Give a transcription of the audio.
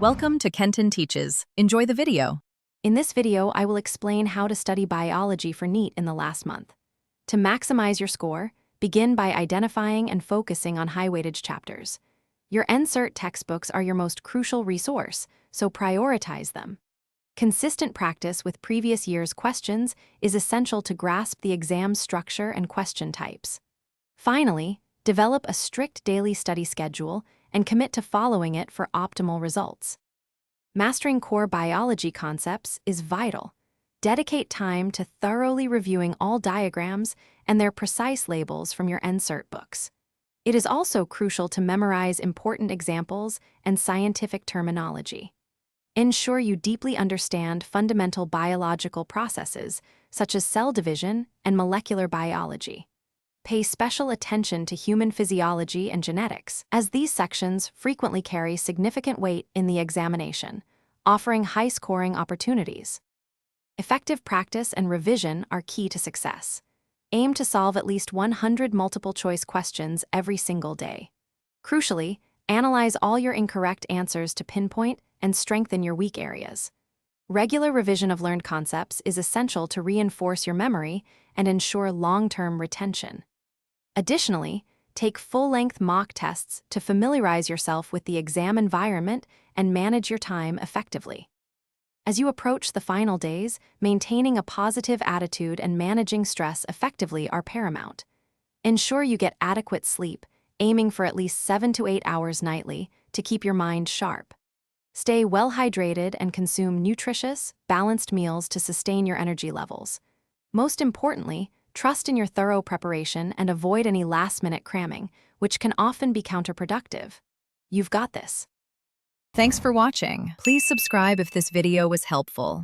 Welcome to Kenton Teaches. Enjoy the video. In this video, I will explain how to study biology for NEET in the last month. To maximize your score, begin by identifying and focusing on high-weightage chapters. Your NCERT textbooks are your most crucial resource, so prioritize them. Consistent practice with previous year's questions is essential to grasp the exam's structure and question types. Finally, develop a strict daily study schedule and commit to following it for optimal results. Mastering core biology concepts is vital. Dedicate time to thoroughly reviewing all diagrams and their precise labels from your NCERT books. It is also crucial to memorize important examples and scientific terminology. Ensure you deeply understand fundamental biological processes, such as cell division and molecular biology. Pay special attention to human physiology and genetics, as these sections frequently carry significant weight in the examination, offering high-scoring opportunities. Effective practice and revision are key to success. Aim to solve at least 100 multiple-choice questions every single day. Crucially, analyze all your incorrect answers to pinpoint and strengthen your weak areas. Regular revision of learned concepts is essential to reinforce your memory and ensure long-term retention. Additionally, take full-length mock tests to familiarize yourself with the exam environment and manage your time effectively. As you approach the final days, maintaining a positive attitude and managing stress effectively are paramount. Ensure you get adequate sleep, aiming for at least 7 to 8 hours nightly to keep your mind sharp. Stay well hydrated and consume nutritious, balanced meals to sustain your energy levels. Most importantly, trust in your thorough preparation and avoid any last-minute cramming, which can often be counterproductive. You've got this. Thanks for watching. Please subscribe if this video was helpful.